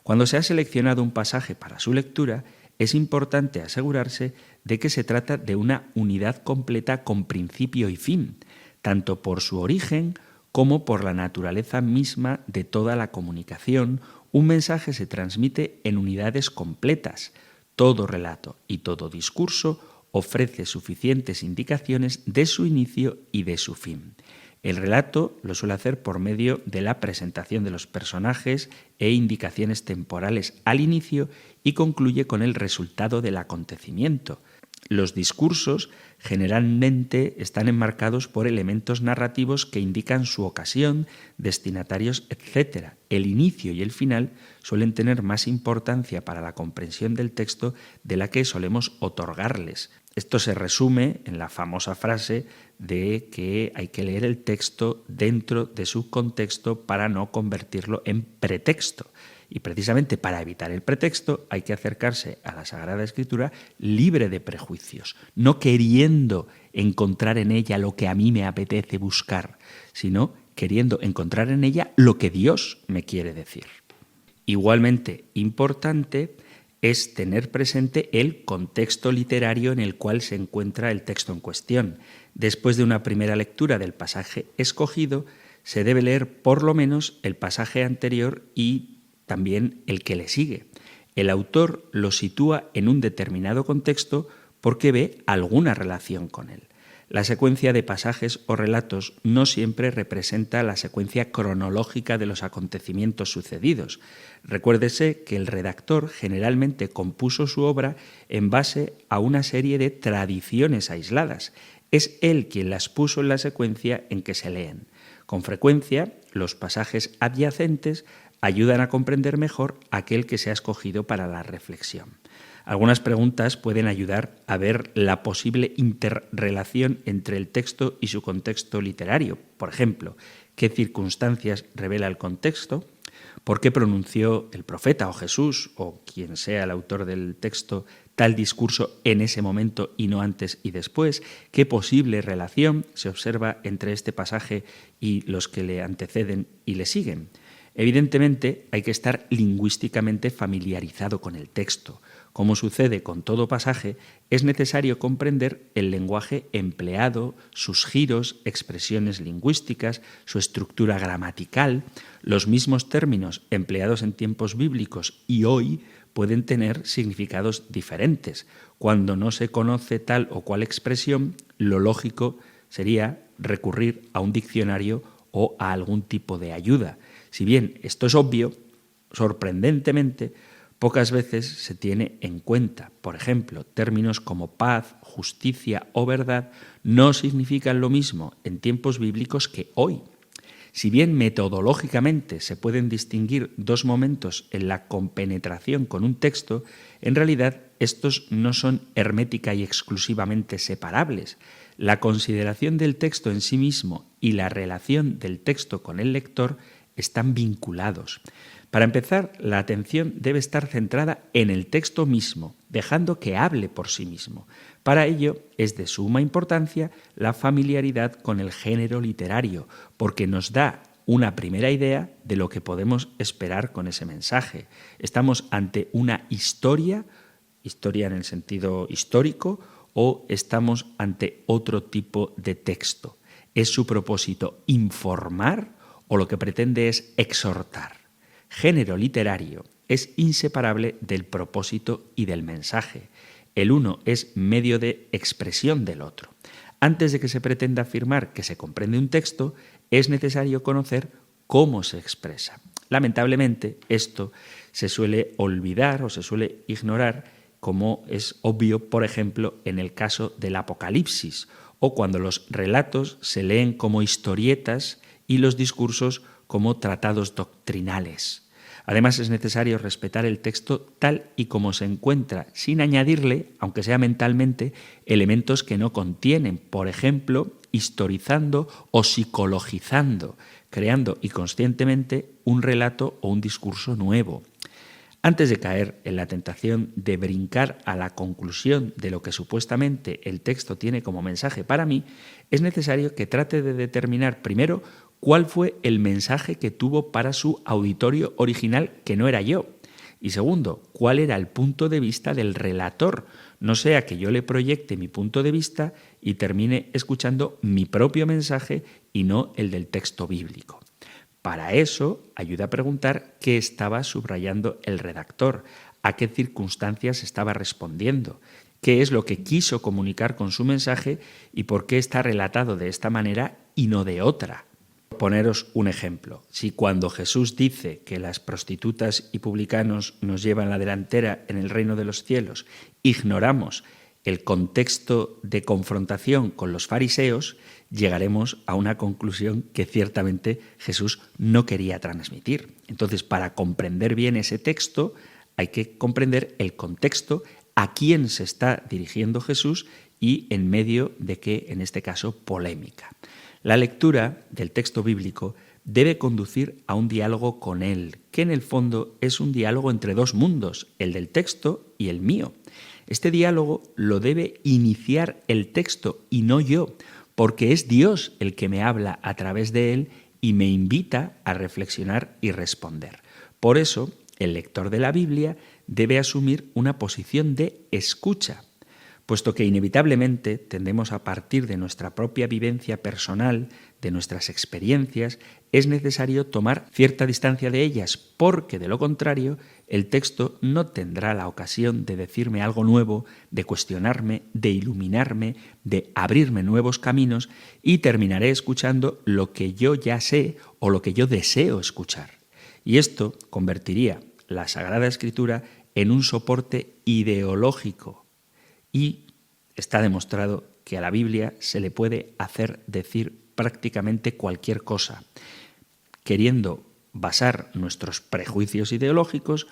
Cuando se ha seleccionado un pasaje para su lectura, es importante asegurarse de que se trata de una unidad completa con principio y fin, tanto por su origen como por la naturaleza misma de toda la comunicación. Un mensaje se transmite en unidades completas. Todo relato y todo discurso ofrece suficientes indicaciones de su inicio y de su fin. El relato lo suele hacer por medio de la presentación de los personajes e indicaciones temporales al inicio y concluye con el resultado del acontecimiento. Los discursos generalmente están enmarcados por elementos narrativos que indican su ocasión, destinatarios, etc. El inicio y el final suelen tener más importancia para la comprensión del texto de la que solemos otorgarles. Esto se resume en la famosa frase de que hay que leer el texto dentro de su contexto para no convertirlo en pretexto. Y precisamente para evitar el pretexto hay que acercarse a la Sagrada Escritura libre de prejuicios, no queriendo encontrar en ella lo que a mí me apetece buscar, sino queriendo encontrar en ella lo que Dios me quiere decir. Igualmente importante es tener presente el contexto literario en el cual se encuentra el texto en cuestión. Después de una primera lectura del pasaje escogido, se debe leer por lo menos el pasaje anterior y también el que le sigue. El autor lo sitúa en un determinado contexto porque ve alguna relación con él. La secuencia de pasajes o relatos no siempre representa la secuencia cronológica de los acontecimientos sucedidos. Recuérdese que el redactor generalmente compuso su obra en base a una serie de tradiciones aisladas. Es él quien las puso en la secuencia en que se leen. Con frecuencia, los pasajes adyacentes ayudan a comprender mejor aquel que se ha escogido para la reflexión. Algunas preguntas pueden ayudar a ver la posible interrelación entre el texto y su contexto literario. Por ejemplo, ¿qué circunstancias revela el contexto? ¿Por qué pronunció el profeta o Jesús o quien sea el autor del texto tal discurso en ese momento y no antes y después? ¿Qué posible relación se observa entre este pasaje y los que le anteceden y le siguen? Evidentemente, hay que estar lingüísticamente familiarizado con el texto. Como sucede con todo pasaje, es necesario comprender el lenguaje empleado, sus giros, expresiones lingüísticas, su estructura gramatical. Los mismos términos empleados en tiempos bíblicos y hoy pueden tener significados diferentes. Cuando no se conoce tal o cual expresión, lo lógico sería recurrir a un diccionario o a algún tipo de ayuda. Si bien esto es obvio, sorprendentemente, pocas veces se tiene en cuenta. Por ejemplo, términos como paz, justicia o verdad no significan lo mismo en tiempos bíblicos que hoy. Si bien metodológicamente se pueden distinguir dos momentos en la compenetración con un texto, en realidad estos no son hermética y exclusivamente separables. La consideración del texto en sí mismo y la relación del texto con el lector están vinculados. Para empezar, la atención debe estar centrada en el texto mismo, dejando que hable por sí mismo. Para ello es de suma importancia la familiaridad con el género literario, porque nos da una primera idea de lo que podemos esperar con ese mensaje. Estamos ante una historia en el sentido histórico, o estamos ante otro tipo de texto. ¿Es su propósito informar o lo que pretende es exhortar? Género literario es inseparable del propósito y del mensaje. El uno es medio de expresión del otro. Antes de que se pretenda afirmar que se comprende un texto, es necesario conocer cómo se expresa. Lamentablemente, esto se suele olvidar o se suele ignorar, como es obvio, por ejemplo, en el caso del Apocalipsis, o cuando los relatos se leen como historietas y los discursos como tratados doctrinales. Además, es necesario respetar el texto tal y como se encuentra, sin añadirle, aunque sea mentalmente, elementos que no contienen, por ejemplo, historizando o psicologizando, creando inconscientemente un relato o un discurso nuevo. Antes de caer en la tentación de brincar a la conclusión de lo que supuestamente el texto tiene como mensaje para mí, es necesario que trate de determinar primero cuál fue el mensaje que tuvo para su auditorio original, que no era yo. Y segundo, cuál era el punto de vista del relator, no sea que yo le proyecte mi punto de vista y termine escuchando mi propio mensaje y no el del texto bíblico. Para eso ayuda a preguntar qué estaba subrayando el redactor, a qué circunstancias estaba respondiendo, qué es lo que quiso comunicar con su mensaje y por qué está relatado de esta manera y no de otra. Poneros un ejemplo. Si cuando Jesús dice que las prostitutas y publicanos nos llevan la delantera en el reino de los cielos, ignoramos el contexto de confrontación con los fariseos, llegaremos a una conclusión que ciertamente Jesús no quería transmitir. Entonces, para comprender bien ese texto, hay que comprender el contexto, a quién se está dirigiendo Jesús y en medio de qué, en este caso, polémica. La lectura del texto bíblico debe conducir a un diálogo con él, que en el fondo es un diálogo entre dos mundos, el del texto y el mío. Este diálogo lo debe iniciar el texto y no yo, porque es Dios el que me habla a través de él y me invita a reflexionar y responder. Por eso, el lector de la Biblia debe asumir una posición de escucha, puesto que inevitablemente tendemos a partir de nuestra propia vivencia personal, de nuestras experiencias, es necesario tomar cierta distancia de ellas, porque de lo contrario, el texto no tendrá la ocasión de decirme algo nuevo, de cuestionarme, de iluminarme, de abrirme nuevos caminos y terminaré escuchando lo que yo ya sé o lo que yo deseo escuchar. Y esto convertiría la Sagrada Escritura en un soporte ideológico. Y está demostrado que a la Biblia se le puede hacer decir prácticamente cualquier cosa, queriendo basar nuestros prejuicios ideológicos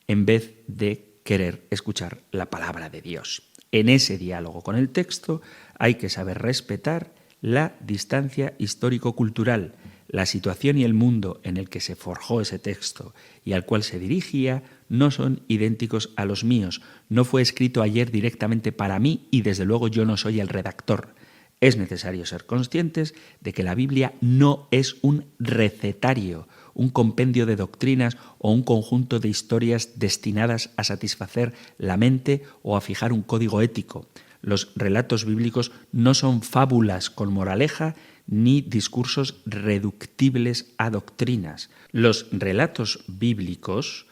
en vez de querer escuchar la palabra de Dios. En ese diálogo con el texto hay que saber respetar la distancia histórico-cultural, la situación y el mundo en el que se forjó ese texto y al cual se dirigía no son idénticos a los míos. No fue escrito ayer directamente para mí y desde luego yo no soy el redactor. Es necesario ser conscientes de que la Biblia no es un recetario, un compendio de doctrinas o un conjunto de historias destinadas a satisfacer la mente o a fijar un código ético. Los relatos bíblicos no son fábulas con moraleja ni discursos reductibles a doctrinas. Los relatos bíblicos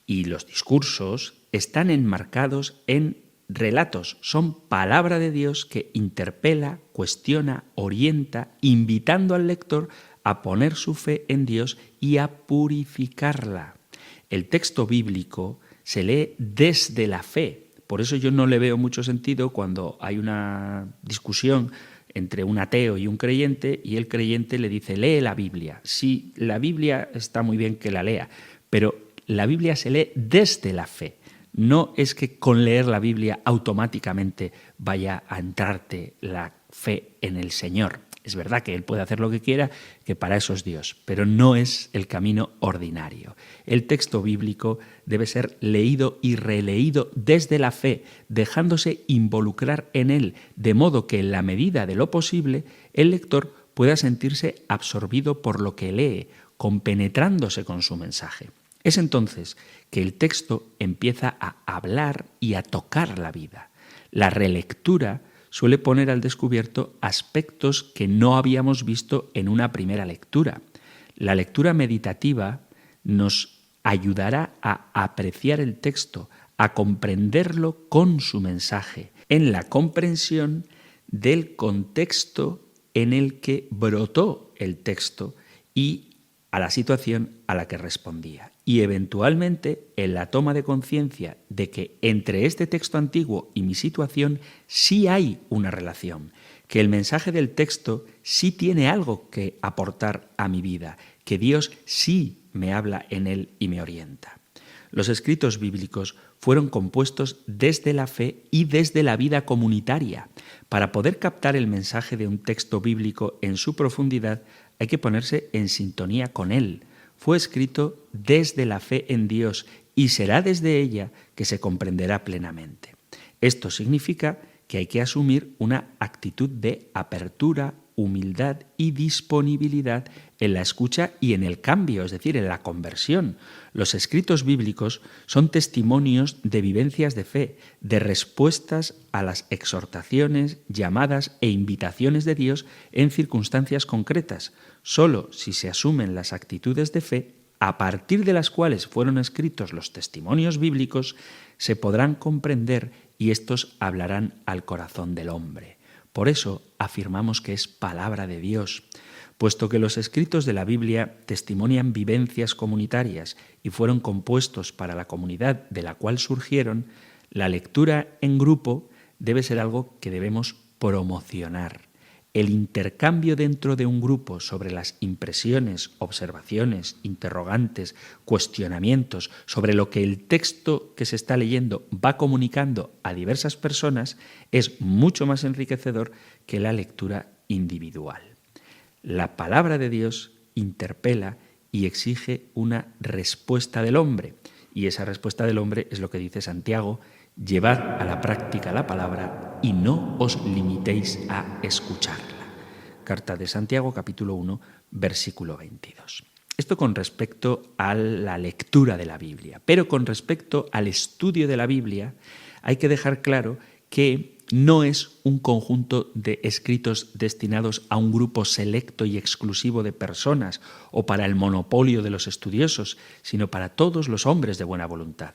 y los discursos están enmarcados en relatos, son palabra de Dios que interpela, cuestiona, orienta, invitando al lector a poner su fe en Dios y a purificarla. El texto bíblico se lee desde la fe. Por eso yo no le veo mucho sentido cuando hay una discusión entre un ateo y un creyente y el creyente le dice, lee la Biblia. Sí, la Biblia está muy bien que la lea, pero la Biblia se lee desde la fe. No es que con leer la Biblia automáticamente vaya a entrarte la fe en el Señor. Es verdad que Él puede hacer lo que quiera, que para eso es Dios, pero no es el camino ordinario. El texto bíblico debe ser leído y releído desde la fe, dejándose involucrar en él, de modo que en la medida de lo posible el lector pueda sentirse absorbido por lo que lee, compenetrándose con su mensaje. Es entonces que el texto empieza a hablar y a tocar la vida. La relectura suele poner al descubierto aspectos que no habíamos visto en una primera lectura. La lectura meditativa nos ayudará a apreciar el texto, a comprenderlo con su mensaje, en la comprensión del contexto en el que brotó el texto y a la situación a la que respondía. Y eventualmente en la toma de conciencia de que entre este texto antiguo y mi situación sí hay una relación, que el mensaje del texto sí tiene algo que aportar a mi vida, que Dios sí me habla en él y me orienta. Los escritos bíblicos fueron compuestos desde la fe y desde la vida comunitaria. Para poder captar el mensaje de un texto bíblico en su profundidad, hay que ponerse en sintonía con él. Fue escrito desde la fe en Dios y será desde ella que se comprenderá plenamente. Esto significa que hay que asumir una actitud de apertura, humildad y disponibilidad en la escucha y en el cambio, es decir, en la conversión. Los escritos bíblicos son testimonios de vivencias de fe, de respuestas a las exhortaciones, llamadas e invitaciones de Dios en circunstancias concretas. Solo si se asumen las actitudes de fe, a partir de las cuales fueron escritos los testimonios bíblicos, se podrán comprender y estos hablarán al corazón del hombre. Por eso afirmamos que es palabra de Dios, puesto que los escritos de la Biblia testimonian vivencias comunitarias y fueron compuestos para la comunidad de la cual surgieron, la lectura en grupo debe ser algo que debemos promocionar. El intercambio dentro de un grupo sobre las impresiones, observaciones, interrogantes, cuestionamientos sobre lo que el texto que se está leyendo va comunicando a diversas personas es mucho más enriquecedor que la lectura individual. La palabra de Dios interpela y exige una respuesta del hombre, y esa respuesta del hombre es lo que dice Santiago: llevad a la práctica la palabra y no os limitéis a escucharla. Carta de Santiago, capítulo 1, versículo 22. Esto con respecto a la lectura de la Biblia. Pero con respecto al estudio de la Biblia, hay que dejar claro que no es un conjunto de escritos destinados a un grupo selecto y exclusivo de personas o para el monopolio de los estudiosos, sino para todos los hombres de buena voluntad.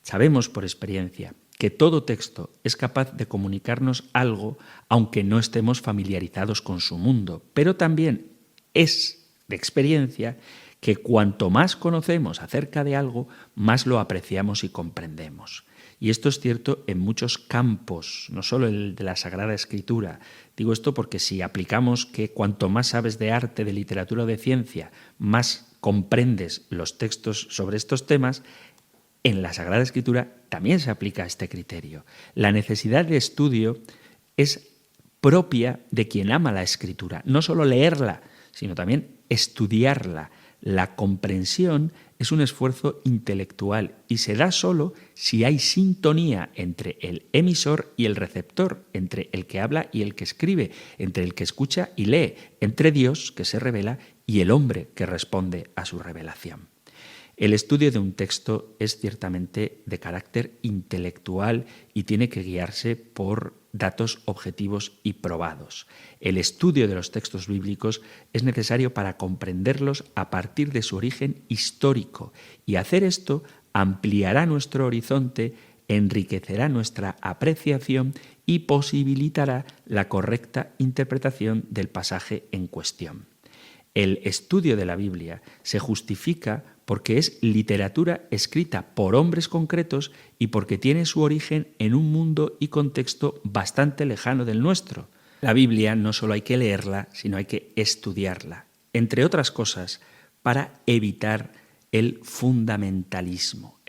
Sabemos por experiencia que todo texto es capaz de comunicarnos algo aunque no estemos familiarizados con su mundo, pero también es de experiencia que cuanto más conocemos acerca de algo, más lo apreciamos y comprendemos. Y esto es cierto en muchos campos, no solo el de la Sagrada Escritura. Digo esto porque si aplicamos que cuanto más sabes de arte, de literatura o de ciencia, más comprendes los textos sobre estos temas, en la Sagrada Escritura también se aplica este criterio. La necesidad de estudio es propia de quien ama la Escritura. No solo leerla, sino también estudiarla. La comprensión es un esfuerzo intelectual y se da solo si hay sintonía entre el emisor y el receptor, entre el que habla y el que escribe, entre el que escucha y lee, entre Dios, que se revela, y el hombre que responde a su revelación. El estudio de un texto es ciertamente de carácter intelectual y tiene que guiarse por datos objetivos y probados. El estudio de los textos bíblicos es necesario para comprenderlos a partir de su origen histórico, y hacer esto ampliará nuestro horizonte, enriquecerá nuestra apreciación y posibilitará la correcta interpretación del pasaje en cuestión. El estudio de la Biblia se justifica porque es literatura escrita por hombres concretos y porque tiene su origen en un mundo y contexto bastante lejano del nuestro. La Biblia no solo hay que leerla, sino hay que estudiarla, entre otras cosas, para evitar el fundamentalismo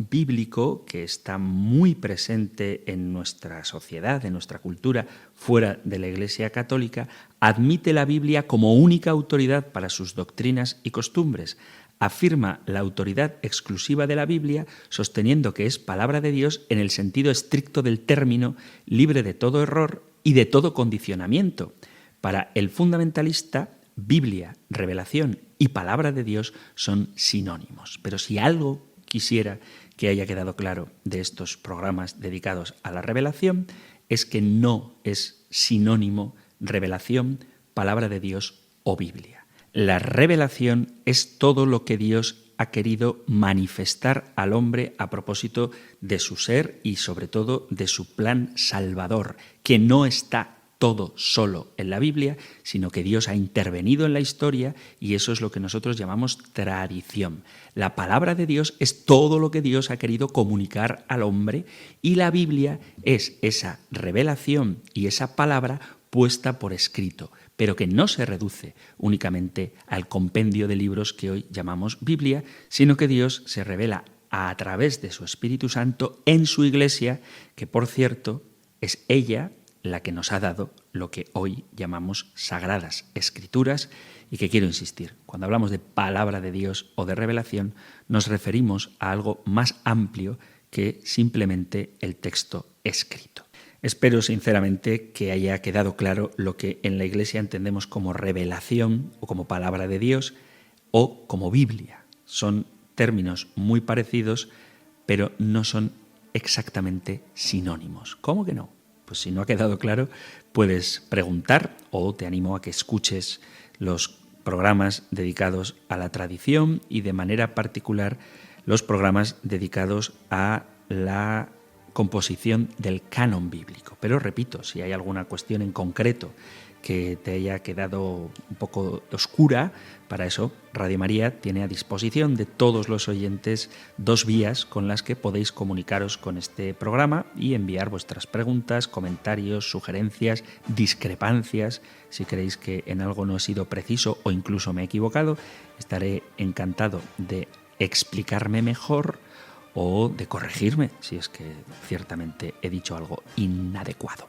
bíblico, que está muy presente en nuestra sociedad, en nuestra cultura, fuera de la Iglesia católica. Admite la Biblia como única autoridad para sus doctrinas y costumbres. Afirma la autoridad exclusiva de la Biblia, sosteniendo que es palabra de Dios en el sentido estricto del término, libre de todo error y de todo condicionamiento. Para el fundamentalista, Biblia, revelación y palabra de Dios son sinónimos. Pero si algo quisiera que haya quedado claro de estos programas dedicados a la revelación, es que no es sinónimo revelación, palabra de Dios o Biblia. La revelación es todo lo que Dios ha querido manifestar al hombre a propósito de su ser y sobre todo de su plan salvador, que no está todo solo en la Biblia, sino que Dios ha intervenido en la historia, y eso es lo que nosotros llamamos tradición. La palabra de Dios es todo lo que Dios ha querido comunicar al hombre, y la Biblia es esa revelación y esa palabra puesta por escrito, pero que no se reduce únicamente al compendio de libros que hoy llamamos Biblia, sino que Dios se revela a través de su Espíritu Santo en su Iglesia, que por cierto es ella la que nos ha dado lo que hoy llamamos Sagradas Escrituras, y que quiero insistir, cuando hablamos de palabra de Dios o de revelación, nos referimos a algo más amplio que simplemente el texto escrito. Espero sinceramente que haya quedado claro lo que en la Iglesia entendemos como revelación o como palabra de Dios o como Biblia. Son términos muy parecidos, pero no son exactamente sinónimos. ¿Cómo que no? Pues si no ha quedado claro, puedes preguntar, o te animo a que escuches los programas dedicados a la tradición y de manera particular los programas dedicados a la composición del canon bíblico. Pero repito, si hay alguna cuestión en concreto que te haya quedado un poco oscura, para eso Radio María tiene a disposición de todos los oyentes 2 vías con las que podéis comunicaros con este programa y enviar vuestras preguntas, comentarios, sugerencias, discrepancias. Si creéis que en algo no he sido preciso o incluso me he equivocado, estaré encantado de explicarme mejor o de corregirme si es que ciertamente he dicho algo inadecuado.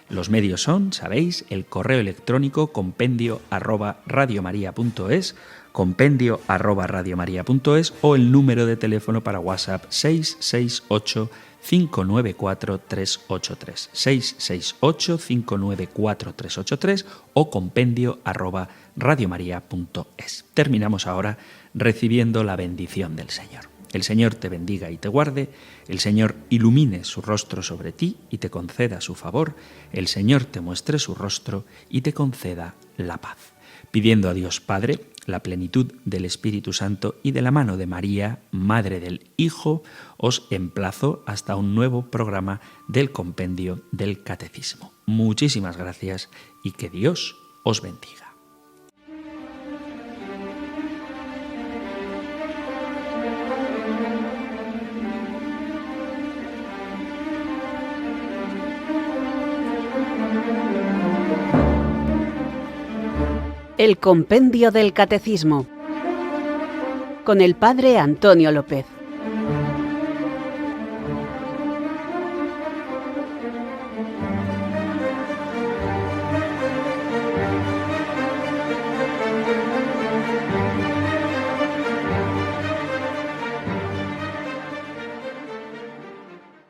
Los medios son, sabéis, el correo electrónico compendio@radiomaria.es, compendio@radiomaria.es, o el número de teléfono para WhatsApp 668 594 383, 668 594 383 o compendio@radiomaria.es. Terminamos ahora recibiendo la bendición del Señor. El Señor te bendiga y te guarde, el Señor ilumine su rostro sobre ti y te conceda su favor, el Señor te muestre su rostro y te conceda la paz. Pidiendo a Dios Padre la plenitud del Espíritu Santo y de la mano de María, Madre del Hijo, os emplazo hasta un nuevo programa del Compendio del Catecismo. Muchísimas gracias y que Dios os bendiga. El Compendio del Catecismo con el Padre Antonio López.